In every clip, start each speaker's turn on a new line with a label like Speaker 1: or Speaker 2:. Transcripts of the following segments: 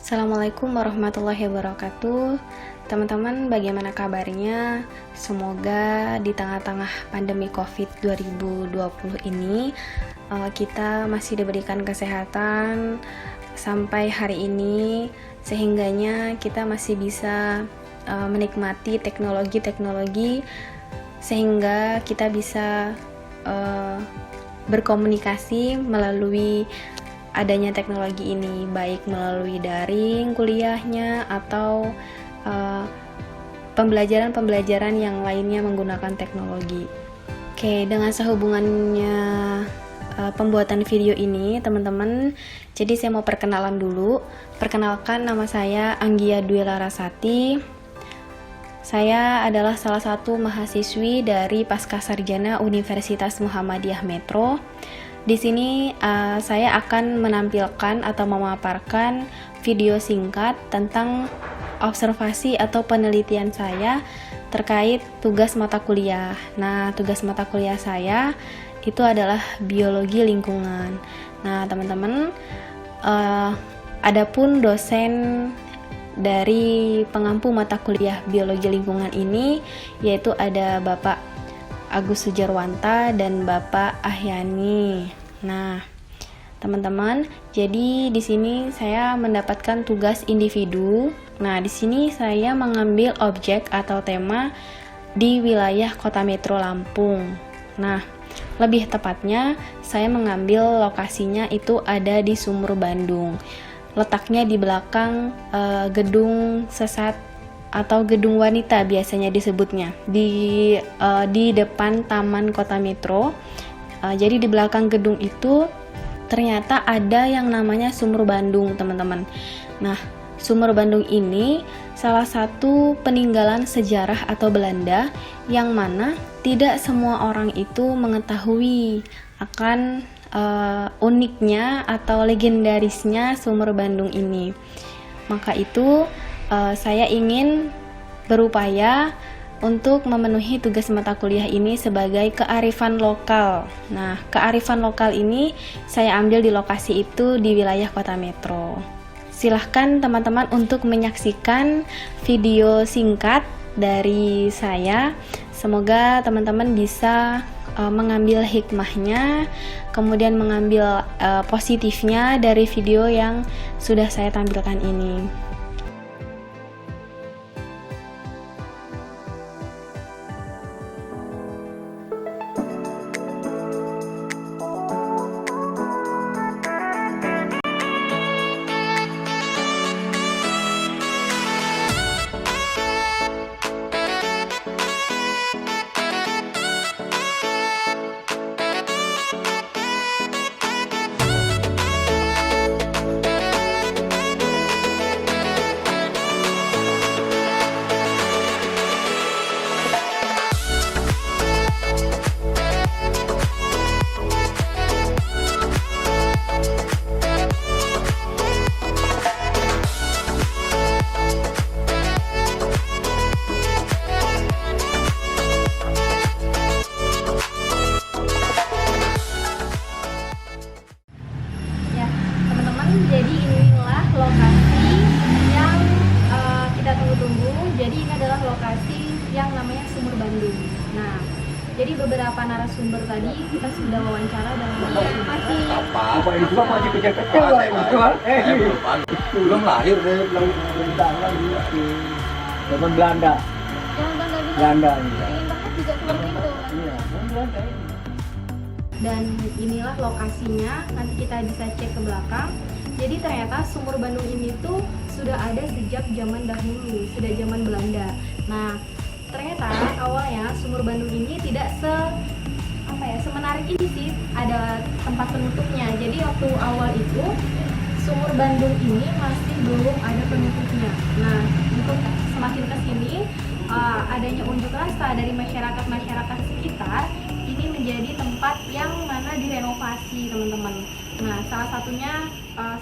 Speaker 1: Assalamualaikum warahmatullahi wabarakatuh. Teman-teman, bagaimana kabarnya? Semoga di tengah-tengah pandemi COVID 2020 ini kita masih diberikan kesehatan sampai hari ini, sehingganya kita masih bisa menikmati teknologi-teknologi sehingga kita bisa berkomunikasi melalui adanya teknologi ini, baik melalui daring kuliahnya atau pembelajaran-pembelajaran yang lainnya menggunakan teknologi. Oke, dengan sehubungannya pembuatan video ini, teman-teman, jadi saya mau perkenalan dulu. Perkenalkan, nama saya Anggia Dwi Larasati. Saya adalah salah satu mahasiswi dari Pascasarjana Universitas Muhammadiyah Metro. Di sini saya akan menampilkan atau memaparkan video singkat tentang observasi atau penelitian saya terkait tugas mata kuliah. Nah, tugas mata kuliah saya itu adalah biologi lingkungan. Nah, teman-teman, adapun dosen dari pengampu mata kuliah biologi lingkungan ini yaitu ada Bapak Agus Sujarwanta dan Bapak Ahyani. Nah, teman-teman, jadi di sini saya mendapatkan tugas individu. Nah, di sini saya mengambil objek atau tema di wilayah Kota Metro Lampung. Nah, lebih tepatnya saya mengambil lokasinya itu ada di Sumur Bandung. Letaknya di belakang gedung sesat atau gedung wanita biasanya disebutnya, di depan Taman Kota Metro. Jadi di belakang gedung itu ternyata ada yang namanya Sumur Bandung, teman-teman. Nah, Sumur Bandung ini salah satu peninggalan sejarah atau Belanda yang mana tidak semua orang itu mengetahui akan uniknya atau legendarisnya Sumur Bandung ini. Maka itu saya ingin berupaya untuk memenuhi tugas mata kuliah ini sebagai kearifan lokal. Nah, kearifan lokal ini saya ambil di lokasi itu di wilayah Kota Metro. Silahkan teman-teman untuk menyaksikan video singkat dari saya. Semoga teman-teman bisa mengambil hikmahnya, kemudian mengambil positifnya dari video yang sudah saya tampilkan ini. Jadi inilah lokasi yang kita tunggu-tunggu. Jadi ini adalah lokasi yang namanya Sumur Bandung. Nah, jadi beberapa narasumber tadi kita sudah wawancara dan masih
Speaker 2: kecil-kecil belum lahir belum beritahuan zaman Belanda. Belanda ini.
Speaker 1: ingin banget juga seperti itu.
Speaker 2: Iya, Belanda.
Speaker 1: Dan inilah lokasinya, nanti kita bisa cek ke belakang. Jadi ternyata Sumur Bandung ini tuh sudah ada sejak zaman dahulu, sudah zaman Belanda. Nah, ternyata awalnya Sumur Bandung ini tidak semenarik ini sih, ada tempat penutupnya. Jadi waktu awal itu Sumur Bandung ini masih belum ada penutupnya. Nah, untuk semakin ke sini adanya unjuk rasa dari masyarakat sekitar, ini menjadi tempat yang mana direnovasi, teman-teman. Nah, salah satunya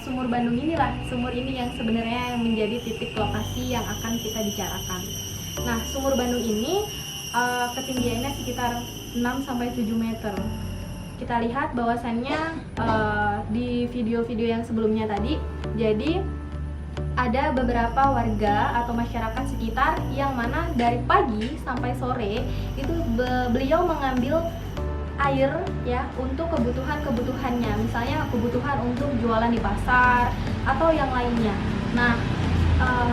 Speaker 1: Sumur Bandung inilah, sumur ini yang sebenarnya menjadi titik lokasi yang akan kita bicarakan. Nah, Sumur Bandung ini ketinggiannya sekitar 6-7 meter. Kita lihat bahwasannya di video-video yang sebelumnya tadi, jadi ada beberapa warga atau masyarakat sekitar yang mana dari pagi sampai sore itu beliau mengambil air ya untuk kebutuhannya, misalnya kebutuhan untuk jualan di pasar atau yang lainnya. Nah,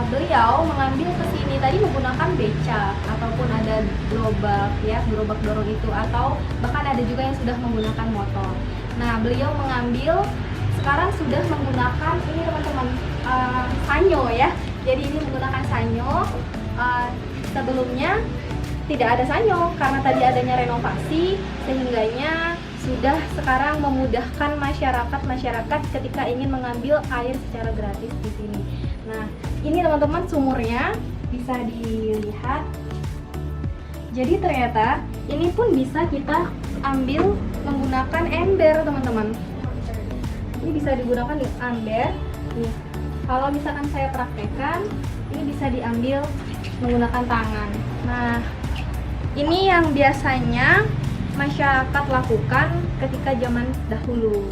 Speaker 1: beliau mengambil ke sini tadi menggunakan becak ataupun ada gerobak dorong itu, atau bahkan ada juga yang sudah menggunakan motor. Nah, beliau mengambil sekarang sudah menggunakan ini teman-teman, sanyo ya. Jadi ini menggunakan sanyo. Sebelumnya tidak ada sanyo karena tadi adanya renovasi, sehingganya sudah sekarang memudahkan masyarakat ketika ingin mengambil air secara gratis di sini. Nah, ini teman-teman sumurnya bisa dilihat. Jadi ternyata ini pun bisa kita ambil menggunakan ember, teman-teman. Ini bisa digunakan di ember. Nih, kalau misalkan saya praktekkan, ini bisa diambil menggunakan tangan. Nah, ini yang biasanya masyarakat lakukan ketika zaman dahulu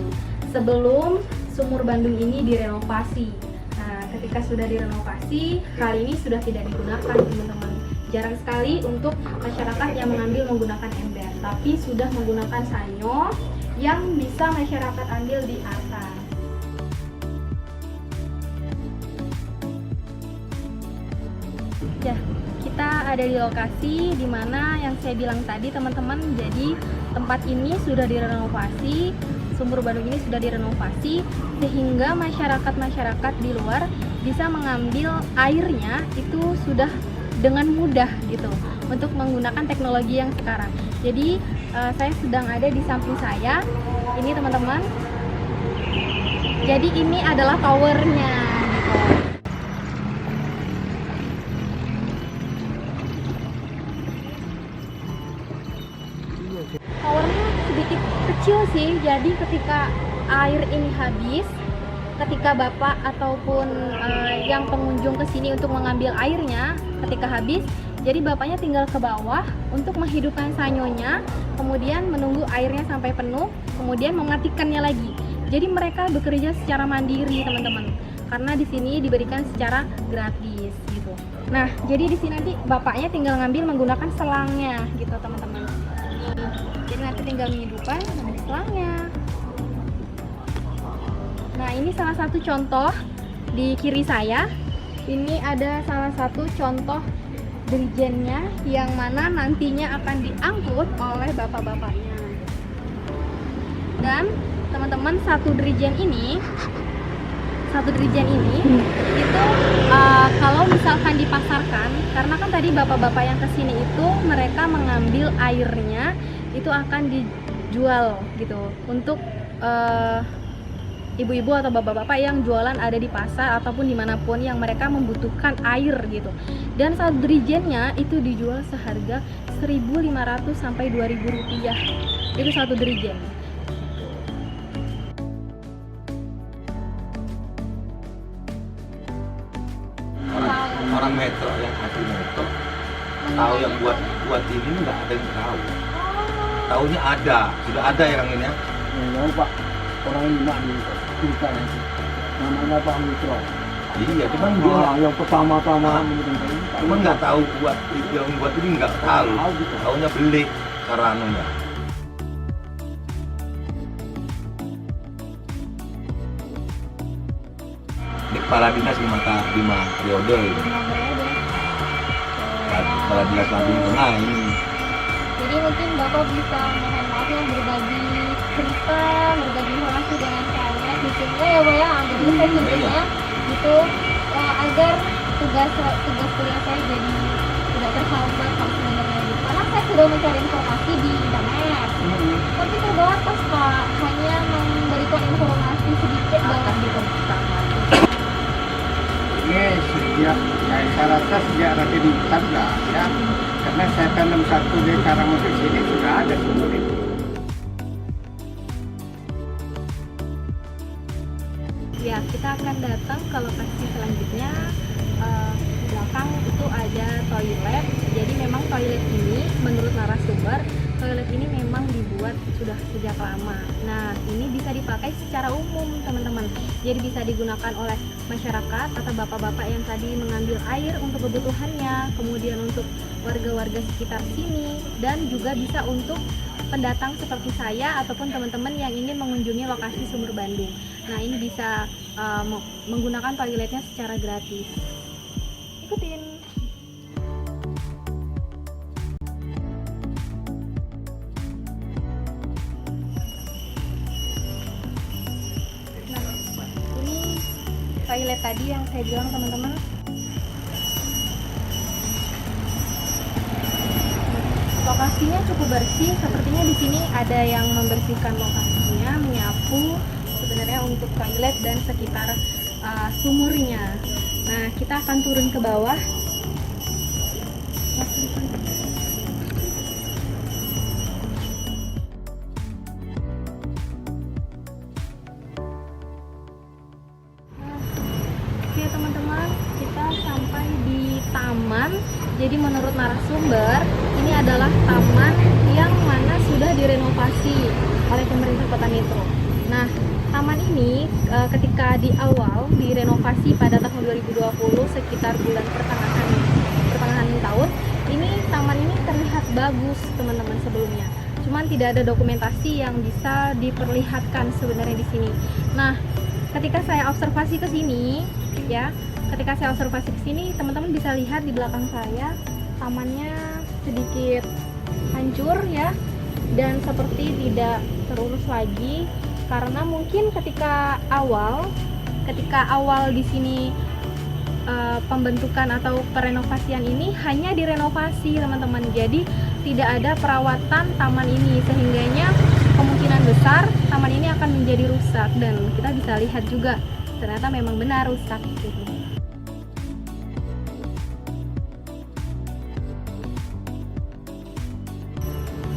Speaker 1: sebelum sumur Bandung ini direnovasi. Nah, ketika sudah direnovasi, hal ini sudah tidak digunakan, teman-teman. Jarang sekali untuk masyarakat yang mengambil menggunakan ember, tapi sudah menggunakan sanyo yang bisa masyarakat ambil di atas. Ya, kita ada di lokasi di mana yang saya bilang tadi, teman-teman. Jadi tempat ini sudah direnovasi, sumur Bandung ini sudah direnovasi sehingga masyarakat di luar bisa mengambil airnya itu sudah dengan mudah gitu untuk menggunakan teknologi yang sekarang. Jadi saya sedang ada di samping saya ini, teman-teman. Jadi ini adalah towernya gitu. Towernya sedikit kecil sih, jadi ketika air ini habis, ketika bapak ataupun yang pengunjung ke sini untuk mengambil airnya ketika habis, jadi bapaknya tinggal ke bawah untuk menghidupkan sanyonya, kemudian menunggu airnya sampai penuh, kemudian mematikannya lagi. Jadi mereka bekerja secara mandiri, teman-teman, karena di sini diberikan secara gratis gitu. Nah, jadi di sini nanti bapaknya tinggal ngambil menggunakan selangnya gitu, teman-teman. Jadi nanti tinggal menghidupkan selangnya. Nah, ini salah satu contoh di kiri saya. Ini ada salah satu contoh dirijennya yang mana nantinya akan diangkut oleh bapak-bapaknya. Dan teman-teman, satu dirijen ini itu kalau misalkan dipasarkan, karena kan tadi bapak-bapak yang kesini itu mereka mengambil airnya itu akan dijual gitu untuk ibu-ibu atau bapak-bapak yang jualan ada di pasar ataupun dimanapun yang mereka membutuhkan air gitu. Dan satu dirijennya itu dijual seharga 1.500 sampai 2.000 rupiah. Itu satu dirijen.
Speaker 3: Orang metro yang asli metro tahu yang buat ini nggak ada yang tahu. Tahunya ada, sudah ada yang ini ya.
Speaker 2: Tahu Pak, orang ini mak di cerita itu. Namanya Pak Mitro.
Speaker 3: Iya, cuman dia
Speaker 2: Yang pertama-tama
Speaker 3: cuman nggak tahu yang buat ini nggak tahu.
Speaker 2: gitu.
Speaker 3: Tahunya beli cara anunya. Di kepala dinas 5 periode gitu. Kepala dinas Lampung Tengah ini.
Speaker 1: Jadi mungkin bapak bisa mohon maaf ya berbagi cerita, berbagi informasi dengan saya di sini ya Pak ya. Jadi saya tujuannya gitu agar tugas kuliah saya jadi tidak terhambat Pak sebenarnya gitu. Karena saya sudah mencari informasi di internet, tapi terbatas Pak, hanya memberikan informasi sedikit banget gitu.
Speaker 2: Ini sejak, saya rasa sejak Raden Intan lah ya, karena saya tanam satu di Karangmusik sini sudah ada sumur itu.
Speaker 1: Ya, kita akan datang ke lokasi selanjutnya. Belakang itu ada toilet. Jadi memang toilet ini menurut narasumber, toilet ini memang dibuat sudah sejak lama. Nah, ini bisa dipakai secara umum, teman-teman. Jadi bisa digunakan oleh masyarakat atau bapak-bapak yang tadi mengambil air untuk kebutuhannya, kemudian untuk warga-warga sekitar sini, dan juga bisa untuk pendatang seperti saya ataupun teman-teman yang ingin mengunjungi lokasi Sumur Bandung. Nah, ini bisa menggunakan toiletnya secara gratis. Ikutin. Toilet tadi yang saya bilang, teman-teman. Lokasinya cukup bersih, sepertinya di sini ada yang membersihkan lokasinya, menyapu sebenarnya untuk toilet dan sekitar sumurnya. Nah, kita akan turun ke bawah. Oke teman-teman, kita sampai di taman. Jadi menurut narasumber, ini adalah taman yang mana sudah direnovasi oleh pemerintah Kota Metro. Nah, taman ini ketika di awal direnovasi pada tahun 2020 sekitar bulan pertengahan tahun, ini taman ini terlihat bagus teman-teman sebelumnya. Cuman tidak ada dokumentasi yang bisa diperlihatkan sebenarnya di sini. Nah, ketika saya observasi ke sini, ya, teman-teman bisa lihat di belakang saya tamannya sedikit hancur ya, dan seperti tidak terurus lagi karena mungkin ketika awal di sini pembentukan atau perenovasian ini hanya direnovasi teman-teman, jadi tidak ada perawatan taman ini, sehingganya kemungkinan besar taman ini akan menjadi rusak, dan kita bisa lihat juga ternyata memang benar rusak gitu.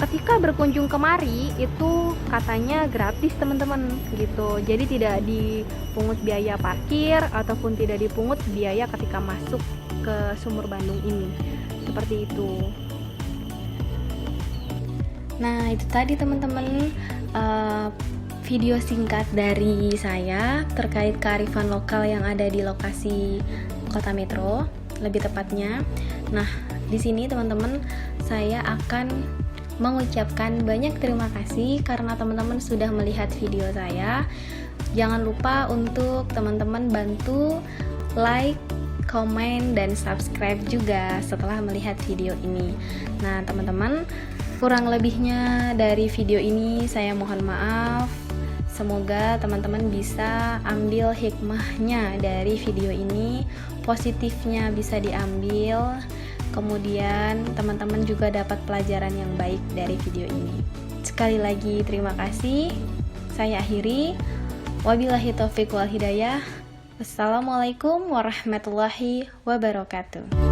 Speaker 1: Ketika berkunjung kemari itu katanya gratis teman-teman gitu, jadi tidak dipungut biaya parkir ataupun tidak dipungut biaya ketika masuk ke Sumur Bandung ini, seperti itu. Nah, itu tadi teman-teman video singkat dari saya terkait kearifan lokal yang ada di lokasi Kota Metro, lebih tepatnya. Nah, di sini teman-teman saya akan mengucapkan banyak terima kasih karena teman-teman sudah melihat video saya. Jangan lupa untuk teman-teman bantu like, komen, dan subscribe juga setelah melihat video ini. Nah teman-teman, kurang lebihnya dari video ini saya mohon maaf. Semoga teman-teman bisa ambil hikmahnya dari video ini, positifnya bisa diambil. Kemudian teman-teman juga dapat pelajaran yang baik dari video ini. Sekali lagi terima kasih. Saya akhiri. Wabillahi taufiq wal hidayah. Wassalamualaikum warahmatullahi wabarakatuh.